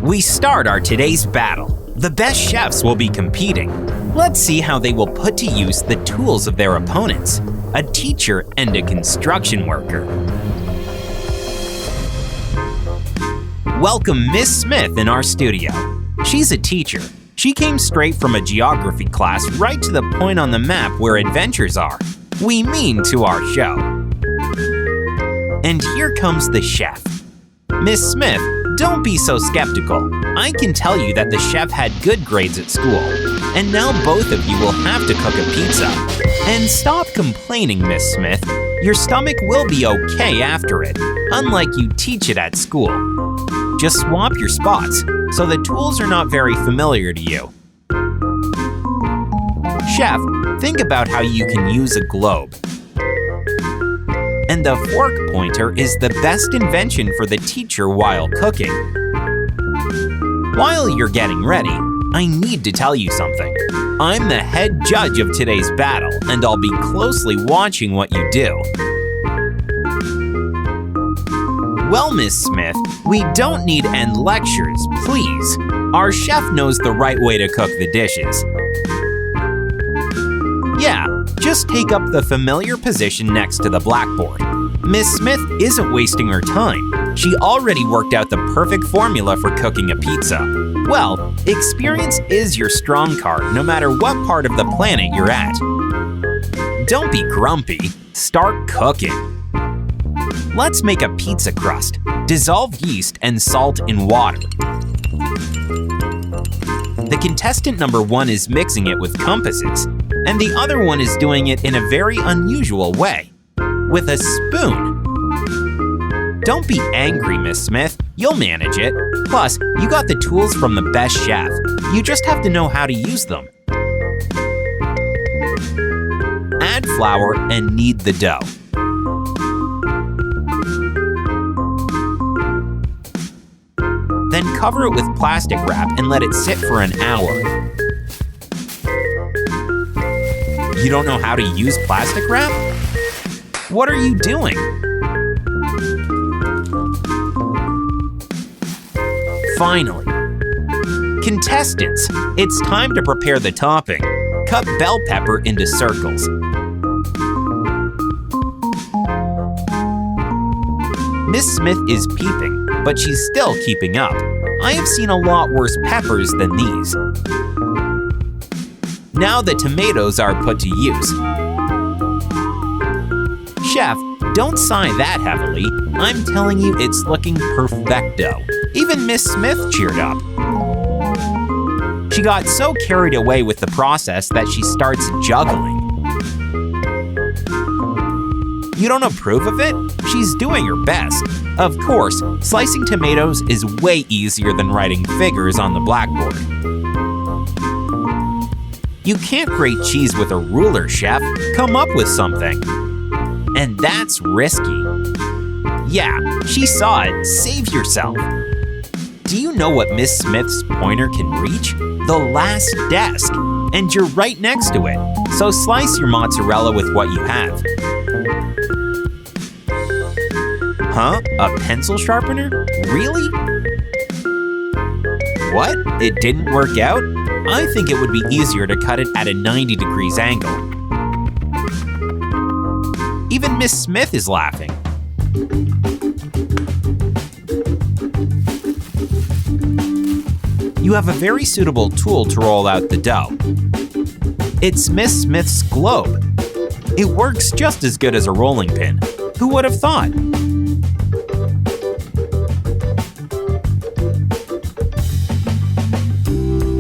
We start our today's battle. The best chefs will be competing. Let's see how they will put to use the tools of their opponents, a teacher and a construction worker. Welcome Miss Smith in our studio. She's a teacher. She came straight from a geography class right to the point on the map where adventures are. We mean to our show. And here comes the chef. Miss Smith, don't be so skeptical. I can tell you that the chef had good grades at school. And now both of you will have to cook a pizza. And stop complaining, Miss Smith. Your stomach will be okay after it, unlike you teach it at school. Just swap your spots, so the tools are not very familiar to you. Chef, think about how you can use a globe. And the fork pointer is the best invention for the teacher while cooking. While you're getting ready, I need to tell you something. I'm the head judge of today's battle, and I'll be closely watching what you do. Well, Miss Smith, we don't need end lectures, please. Our chef knows the right way to cook the dishes. Yeah, just take up the familiar position next to the blackboard. Miss Smith isn't wasting her time. She already worked out the perfect formula for cooking a pizza. Well, experience is your strong card no matter what part of the planet you're at. Don't be grumpy, start cooking. Let's make a pizza crust. Dissolve yeast and salt in water. The contestant number 1 is mixing it with compasses, and the other one is doing it in a very unusual way, with a spoon. Don't be angry, Miss Smith. You'll manage it. Plus, you got the tools from the best chef. You just have to know how to use them. Add flour and knead the dough. Then cover it with plastic wrap and let it sit for an hour. You don't know how to use plastic wrap? What are you doing? Finally. Contestants, it's time to prepare the topping. Cut bell pepper into circles. Miss Smith is peeping, but she's still keeping up. I have seen a lot worse peppers than these. Now the tomatoes are put to use. Chef, don't sigh that heavily. I'm telling you it's looking perfecto. Even Miss Smith cheered up. She got so carried away with the process that she starts juggling. You don't approve of it? She's doing her best. Of course, slicing tomatoes is way easier than writing figures on the blackboard. You can't grate cheese with a ruler, chef. Come up with something. And that's risky. Yeah, she saw it. Save yourself. Do you know what Miss Smith's pointer can reach? The last desk. And you're right next to it. So slice your mozzarella with what you have. Huh? A pencil sharpener? Really? What? It didn't work out? I think it would be easier to cut it at a 90 degrees angle. Even Miss Smith is laughing. You have a very suitable tool to roll out the dough. It's Miss Smith's globe. It works just as good as a rolling pin. Who would have thought?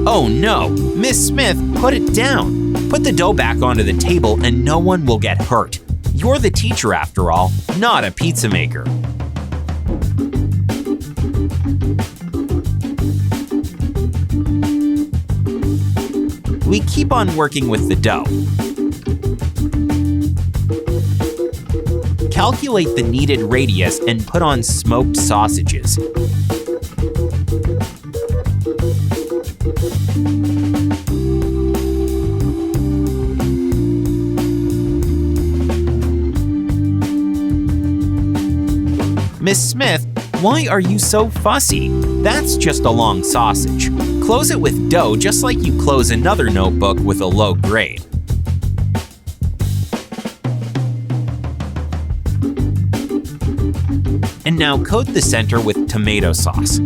Oh no, Miss Smith, put it down. Put the dough back onto the table and no one will get hurt. You're the teacher after all, not a pizza maker. We keep on working with the dough. Calculate the needed radius and put on smoked sausages. Miss Smith, Why are you so fussy? That's just a long sausage. Close it with dough just like you close another notebook with a low grade. And now coat the center with tomato sauce.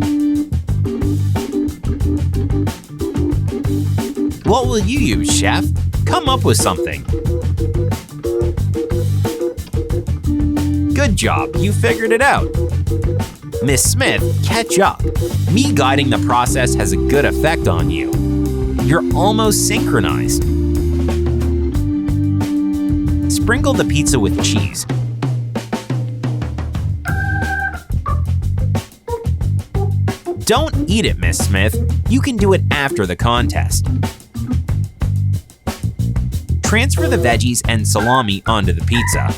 What will you use, chef? Come up with something. Good job, you figured it out. Miss Smith, catch up. Me guiding the process has a good effect on you. You're almost synchronized. Sprinkle the pizza with cheese. Don't eat it, Miss Smith. You can do it after the contest. Transfer the veggies and salami onto the pizza.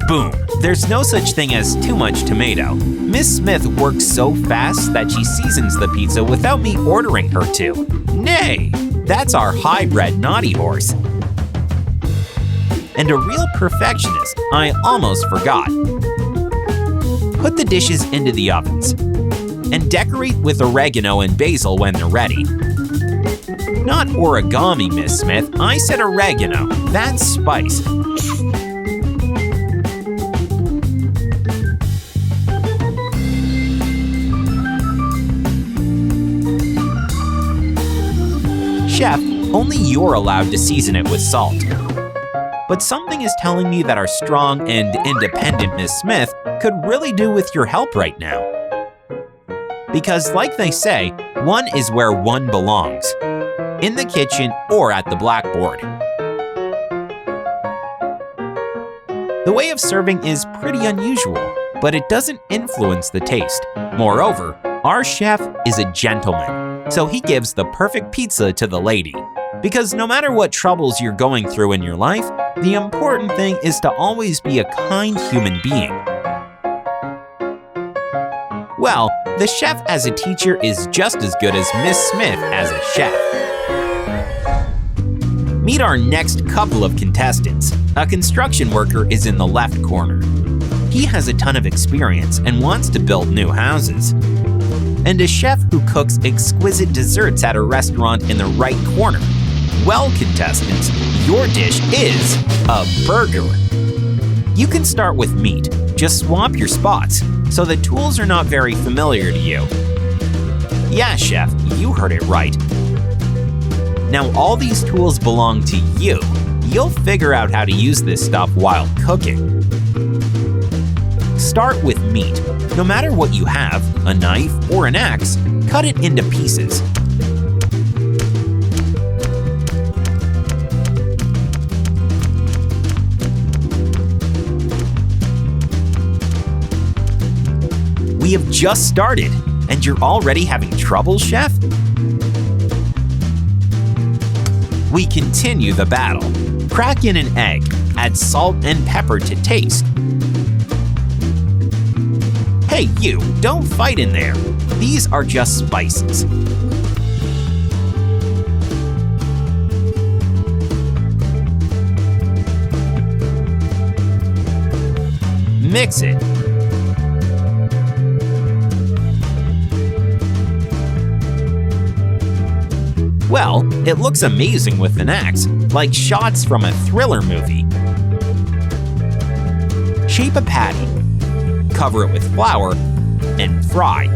Boom! There's no such thing as too much tomato. Miss Smith works so fast that she seasons the pizza without me ordering her to. Nay! That's our high-bred naughty horse. And a real perfectionist, I almost forgot. Put the dishes into the ovens and decorate with oregano and basil when they're ready. Not origami, Miss Smith. I said oregano. That's spice. Chef, only you're allowed to season it with salt. But something is telling me that our strong and independent Miss Smith could really do with your help right now. Because like they say, one is where one belongs, in the kitchen or at the blackboard. The way of serving is pretty unusual, but it doesn't influence the taste. Moreover, our chef is a gentleman, so he gives the perfect pizza to the lady. Because no matter what troubles you're going through in your life, the important thing is to always be a kind human being. Well, the chef as a teacher is just as good as Miss Smith as a chef. Meet our next couple of contestants. A construction worker is in the left corner. He has a ton of experience and wants to build new houses. And a chef who cooks exquisite desserts at a restaurant in the right corner. Well, contestants, your dish is a burger. You can start with meat. Just swap your spots, so the tools are not very familiar to you. Yeah, chef, you heard it right. Now all these tools belong to you. You'll figure out how to use this stuff while cooking. Start with meat. No matter what you have, a knife or an axe, cut it into pieces. We have just started, and you're already having trouble, chef? We continue the battle. Crack in an egg, add salt and pepper to taste. Hey you, don't fight in there. These are just spices. Mix it. Well, it looks amazing with an axe, like shots from a thriller movie. Shape a patty, cover it with flour, and fry.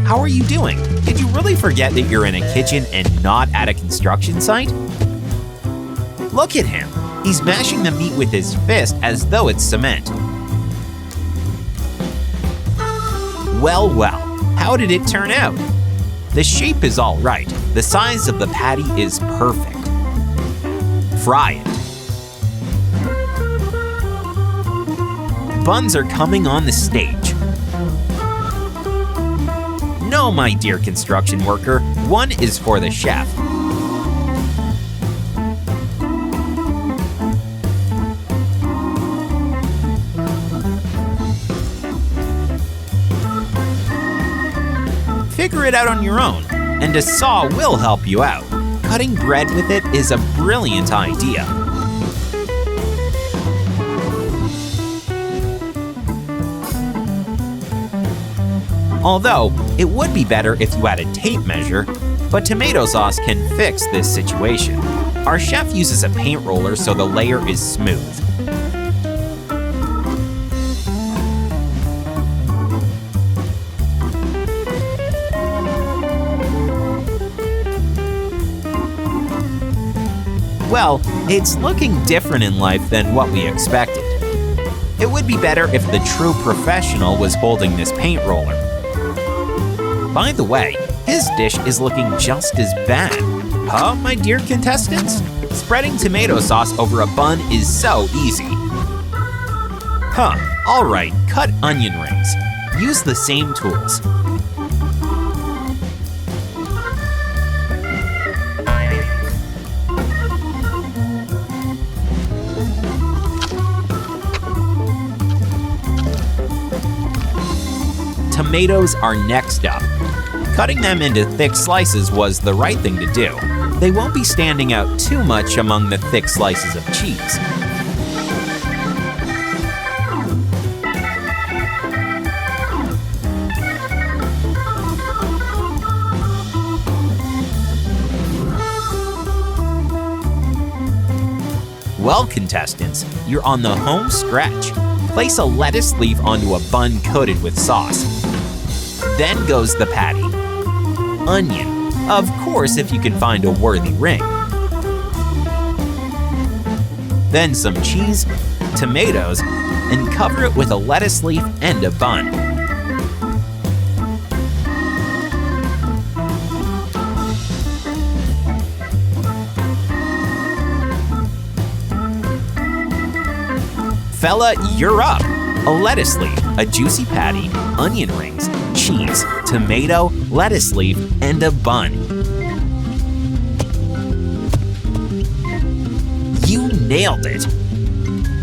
How are you doing? Did you really forget that you're in a kitchen and not at a construction site? Look at him. He's mashing the meat with his fist as though it's cement. Well, how did it turn out? The shape is all right. The size of the patty is perfect. Fry it. Buns are coming on the stage. No, my dear construction worker, one is for the chef. figure it out on your own, and a saw will help you out. Cutting bread with it is a brilliant idea. Although, it would be better if you had a tape measure, but tomato sauce can fix this situation. Our chef uses a paint roller so the layer is smooth. Well, it's looking different in life than what we expected. It would be better if the true professional was holding this paint roller. By the way, his dish is looking just as bad. Huh, my dear contestants? Spreading tomato sauce over a bun is so easy. Huh, alright, cut onion rings. Use the same tools. Tomatoes are next up. Cutting them into thick slices was the right thing to do. They won't be standing out too much among the thick slices of cheese. Well, contestants, you're on the home stretch. Place a lettuce leaf onto a bun coated with sauce. Then goes the patty. Onion, of course if you can find a worthy ring. Then some cheese, tomatoes, and cover it with a lettuce leaf and a bun. Fella, you're up! A lettuce leaf, a juicy patty, onion rings, cheese, tomato, lettuce leaf, and a bun. You nailed it!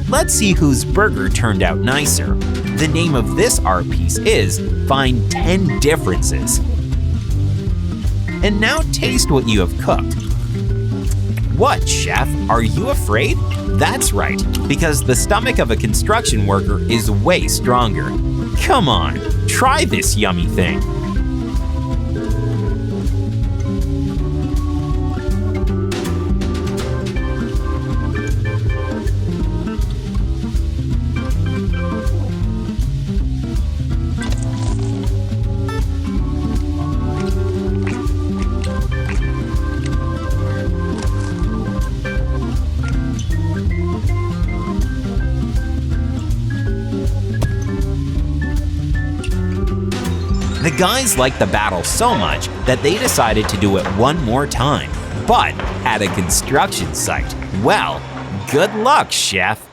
Let's see whose burger turned out nicer. The name of this art piece is Find 10 Differences. And now taste what you have cooked. What, chef? Are you afraid? That's right, because the stomach of a construction worker is way stronger. Come on, try this yummy thing. The guys liked the battle so much that they decided to do it one more time, but at a construction site. Well, good luck, chef.